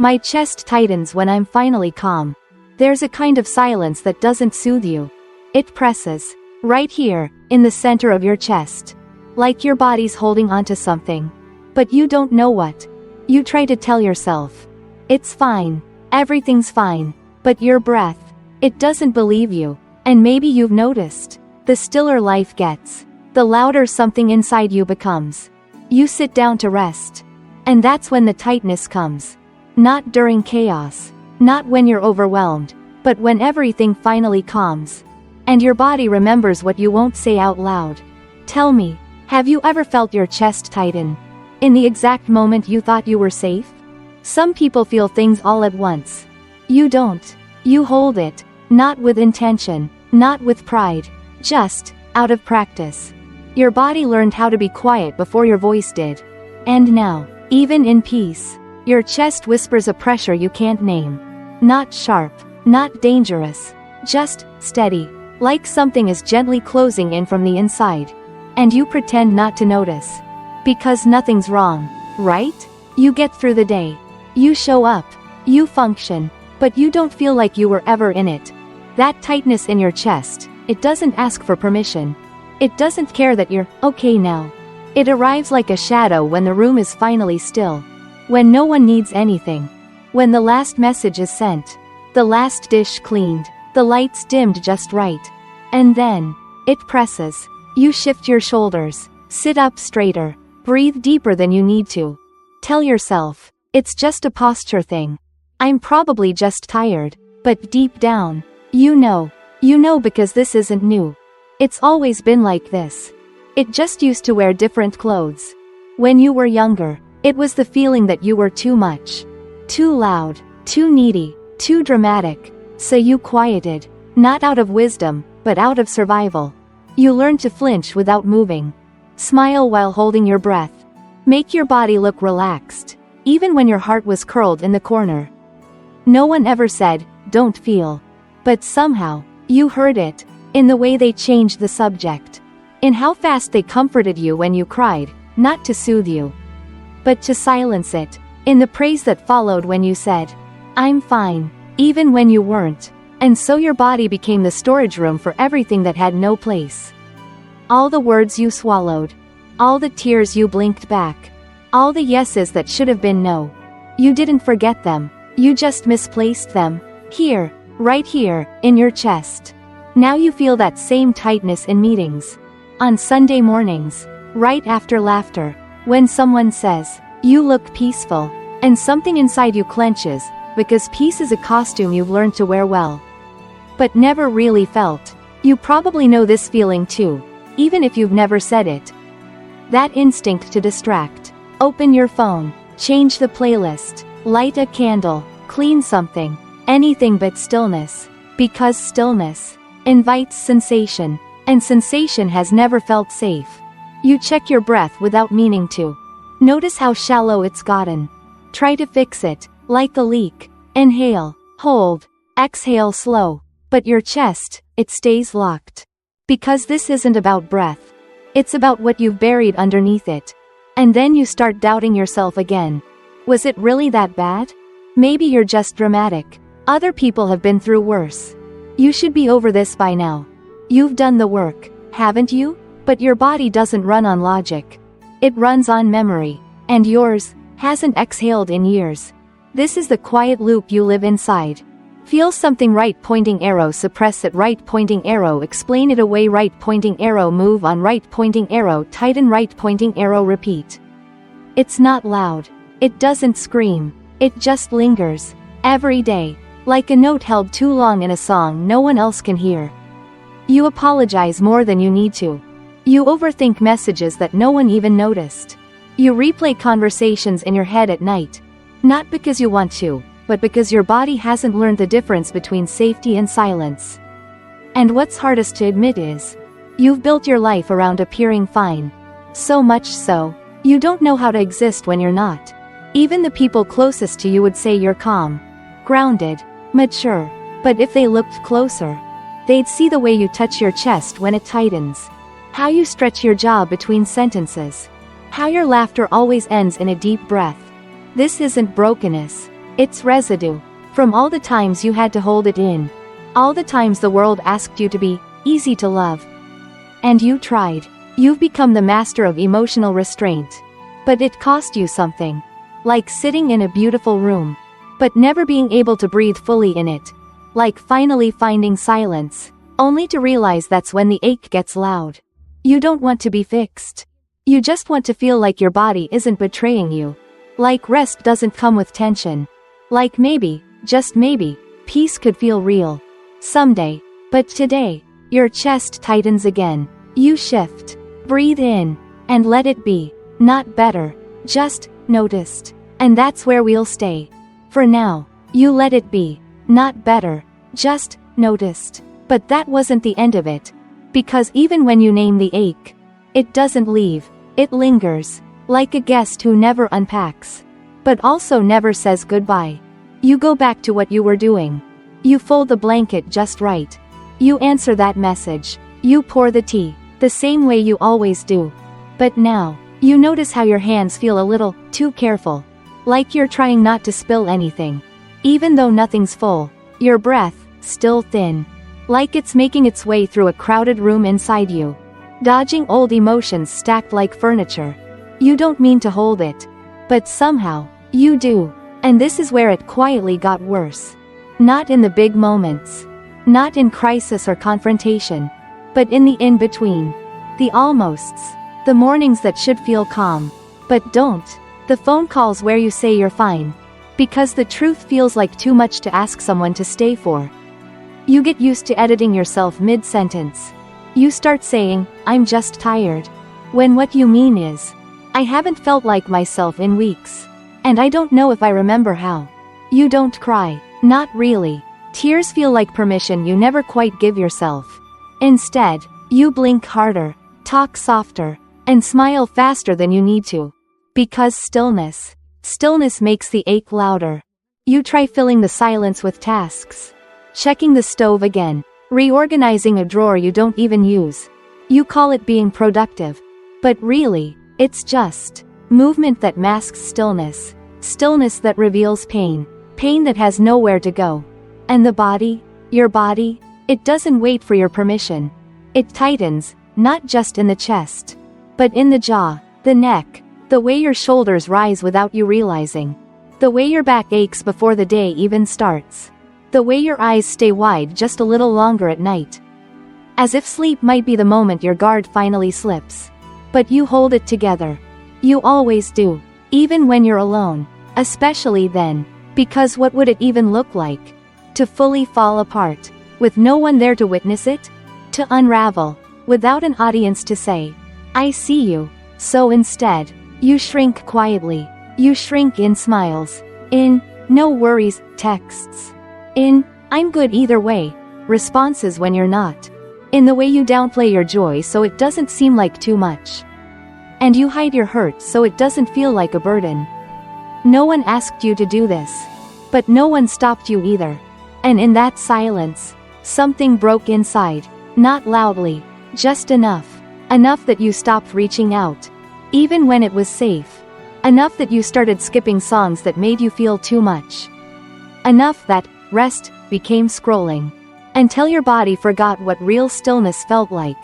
My chest tightens when I'm finally calm. There's a kind of silence that doesn't soothe you. It presses. Right here, in the center of your chest. Like your body's holding onto something. But you don't know what. You try to tell yourself. It's fine. Everything's fine. But your breath, it doesn't believe you. And maybe you've noticed. The stiller life gets, the louder something inside you becomes. You sit down to rest. And that's when the tightness comes. Not during chaos. Not when you're overwhelmed. But when everything finally calms. And your body remembers what you won't say out loud. Tell me, have you ever felt your chest tighten? In the exact moment you thought you were safe? Some people feel things all at once. You don't. You hold it, not with intention, not with pride, just, out of practice. Your body learned how to be quiet before your voice did. And now, even in peace, your chest whispers a pressure you can't name. Not sharp, not dangerous, just, steady, like something is gently closing in from the inside. And you pretend not to notice. Because nothing's wrong, right? You get through the day. You show up. You function. But you don't feel like you were ever in it. That tightness in your chest, it doesn't ask for permission. It doesn't care that you're okay now. It arrives like a shadow when the room is finally still. When no one needs anything. When the last message is sent. The last dish cleaned. The lights dimmed just right. And then, it presses. You shift your shoulders. Sit up straighter. Breathe deeper than you need to. Tell yourself, it's just a posture thing. I'm probably just tired. But deep down, you know because this isn't new. It's always been like this. It just used to wear different clothes. When you were younger, it was the feeling that you were too much. Too loud, too needy, too dramatic. So you quieted. Not out of wisdom, but out of survival. You learned to flinch without moving. Smile while holding your breath. Make your body look relaxed. Even when your heart was curled in the corner. No one ever said, don't feel. But somehow, you heard it. In the way they changed the subject. In how fast they comforted you when you cried, not to soothe you. But to silence it. In the praise that followed when you said, I'm fine. Even when you weren't. And so your body became the storage room for everything that had no place. All the words you swallowed. All the tears you blinked back. All the yeses that should have been no. You didn't forget them. You just misplaced them. Here, right here, in your chest. Now you feel that same tightness in meetings. On Sunday mornings. Right after laughter. When someone says, you look peaceful. And something inside you clenches. Because peace is a costume you've learned to wear well. But never really felt. You probably know this feeling too. Even if you've never said it. That instinct to distract. Open your phone. Change the playlist. Light a candle. Clean something. Anything but stillness. Because stillness invites sensation. And sensation has never felt safe. You check your breath without meaning to. Notice how shallow it's gotten. Try to fix it. Like a leak. Inhale. Hold. Exhale slow. But your chest, it stays locked. Because this isn't about breath. It's about what you've buried underneath it. And then you start doubting yourself again. Was it really that bad? Maybe you're just dramatic. Other people have been through worse. You should be over this by now. You've done the work, haven't you? But your body doesn't run on logic. It runs on memory. And yours hasn't exhaled in years. This is the quiet loop you live inside. Feel something, right pointing arrow, suppress it, right pointing arrow, explain it away, right pointing arrow, move on, right pointing arrow, tighten, right pointing arrow, repeat. It's not loud. It doesn't scream. It just lingers. Every day. Like a note held too long in a song no one else can hear. You apologize more than you need to. You overthink messages that no one even noticed. You replay conversations in your head at night. Not because you want to, but because your body hasn't learned the difference between safety and silence. And what's hardest to admit is, you've built your life around appearing fine. So much so, you don't know how to exist when you're not. Even the people closest to you would say you're calm, grounded, mature. But if they looked closer, they'd see the way you touch your chest when it tightens. How you stretch your jaw between sentences. How your laughter always ends in a deep breath. This isn't brokenness. It's residue. From all the times you had to hold it in. All the times the world asked you to be easy to love. And you tried. You've become the master of emotional restraint. But it cost you something. Like sitting in a beautiful room, but never being able to breathe fully in it. Like finally finding silence, only to realize that's when the ache gets loud. You don't want to be fixed. You just want to feel like your body isn't betraying you. Like rest doesn't come with tension. Like maybe, just maybe, peace could feel real. Someday. But today, your chest tightens again. You shift. Breathe in. And let it be. Not better. Just noticed. And that's where we'll stay. For now. You let it be. Not better. Just noticed. But that wasn't the end of it. Because even when you name the ache, it doesn't leave. It lingers. Like a guest who never unpacks. But also never says goodbye. You go back to what you were doing. You fold the blanket just right. You answer that message. You pour the tea. The same way you always do. But now, you notice how your hands feel a little too careful. Like you're trying not to spill anything. Even though nothing's full. Your breath, still thin. Like it's making its way through a crowded room inside you. Dodging old emotions stacked like furniture. You don't mean to hold it. But somehow, you do. And this is where it quietly got worse. Not in the big moments. Not in crisis or confrontation. But in the in-between. The almosts. The mornings that should feel calm. But don't. The phone calls where you say you're fine. Because the truth feels like too much to ask someone to stay for. You get used to editing yourself mid-sentence. You start saying, I'm just tired. When what you mean is, I haven't felt like myself in weeks. And I don't know if I remember how. You don't cry. Not really. Tears feel like permission you never quite give yourself. Instead, you blink harder, talk softer, and smile faster than you need to. Because stillness. Stillness makes the ache louder. You try filling the silence with tasks. Checking the stove again. Reorganizing a drawer you don't even use. You call it being productive. But really, it's just movement that masks stillness. Stillness that reveals pain. Pain that has nowhere to go. And the body, your body, it doesn't wait for your permission. It tightens, not just in the chest, but in the jaw, the neck, the way your shoulders rise without you realizing. The way your back aches before the day even starts. The way your eyes stay wide just a little longer at night. As if sleep might be the moment your guard finally slips. But you hold it together. You always do. Even when you're alone. Especially then. Because what would it even look like? To fully fall apart. With no one there to witness it? To unravel. Without an audience to say, I see you. So instead, you shrink quietly. You shrink in smiles. In, no worries, texts. In, I'm good either way, responses when you're not. In the way you downplay your joy so it doesn't seem like too much. And you hide your hurt so it doesn't feel like a burden. No one asked you to do this. But no one stopped you either. And in that silence, something broke inside. Not loudly, just enough. Enough that you stopped reaching out. Even when it was safe. Enough that you started skipping songs that made you feel too much. Enough that rest became scrolling. Until your body forgot what real stillness felt like.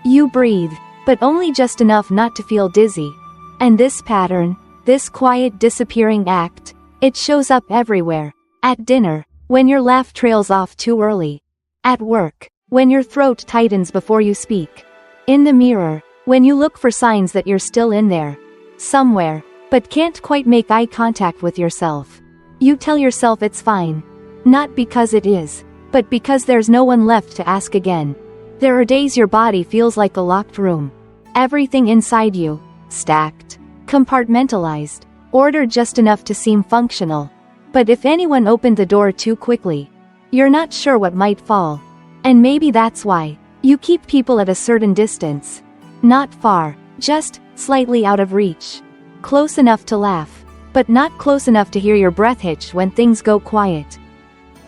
You breathe, but only just enough not to feel dizzy. And this pattern, this quiet disappearing act, it shows up everywhere. At dinner, when your laugh trails off too early. At work, when your throat tightens before you speak. In the mirror, when you look for signs that you're still in there. Somewhere, but can't quite make eye contact with yourself. You tell yourself it's fine. Not because it is, but because there's no one left to ask again. There are days your body feels like a locked room. Everything inside you, stacked, compartmentalized, ordered just enough to seem functional. But if anyone opened the door too quickly, you're not sure what might fall. And maybe that's why you keep people at a certain distance. Not far, just slightly out of reach. Close enough to laugh, but not close enough to hear your breath hitch when things go quiet.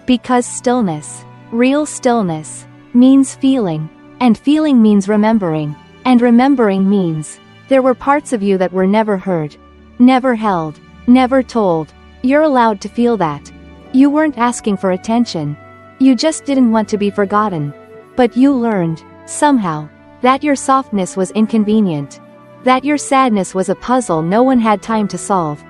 Because stillness, real stillness, means feeling, and feeling means remembering, and remembering means there were parts of you that were never heard, never held, never told. You're allowed to feel that. You weren't asking for attention. You just didn't want to be forgotten. But you learned, somehow, that your softness was inconvenient. That your sadness was a puzzle no one had time to solve.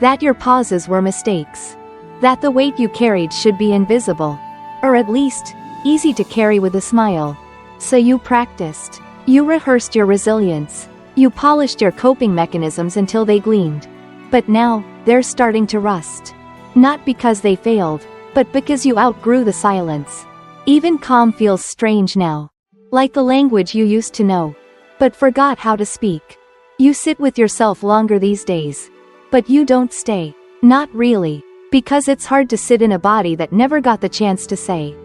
That your pauses were mistakes. That the weight you carried should be invisible. Or at least, easy to carry with a smile. So you practiced. You rehearsed your resilience. You polished your coping mechanisms until they gleamed. But now, they're starting to rust. Not because they failed, but because you outgrew the silence. Even calm feels strange now. Like the language you used to know, but forgot how to speak. You sit with yourself longer these days. But you don't stay. Not really. Because it's hard to sit in a body that never got the chance to say,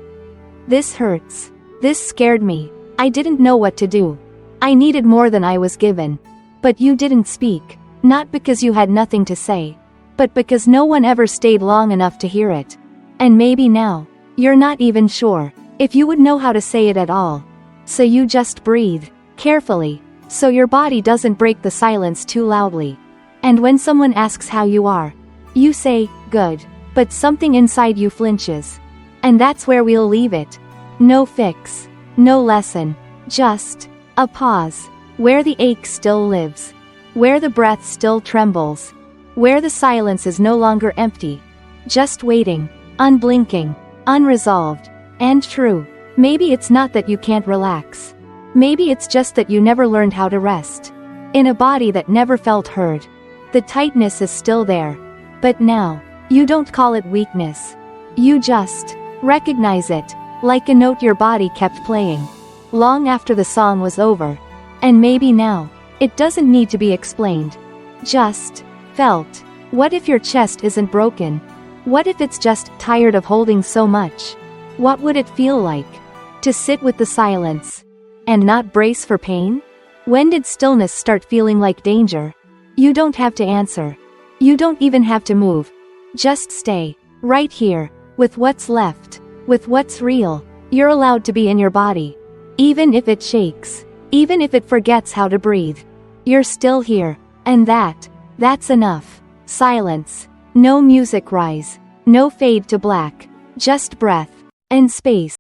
"This hurts. This scared me. I didn't know what to do. I needed more than I was given." But you didn't speak. Not because you had nothing to say, but because no one ever stayed long enough to hear it. And maybe now, you're not even sure if you would know how to say it at all. So you just breathe, carefully, so your body doesn't break the silence too loudly. And when someone asks how you are, you say, "Good." But something inside you flinches. And that's where we'll leave it. No fix. No lesson. Just a pause. Where the ache still lives. Where the breath still trembles. Where the silence is no longer empty. Just waiting. Unblinking. Unresolved. And true. Maybe it's not that you can't relax. Maybe it's just that you never learned how to rest. In a body that never felt heard. The tightness is still there. But now, you don't call it weakness. You just recognize it, like a note your body kept playing, long after the song was over. And maybe now, it doesn't need to be explained. Just felt. What if your chest isn't broken? What if it's just tired of holding so much? What would it feel like to sit with the silence and not brace for pain? When did stillness start feeling like danger? You don't have to answer. You don't even have to move. Just stay, right here, with what's left, with what's real. You're allowed to be in your body. Even if it shakes, even if it forgets how to breathe. You're still here, and that's enough. Silence. No music rise. No fade to black. Just breath. And space.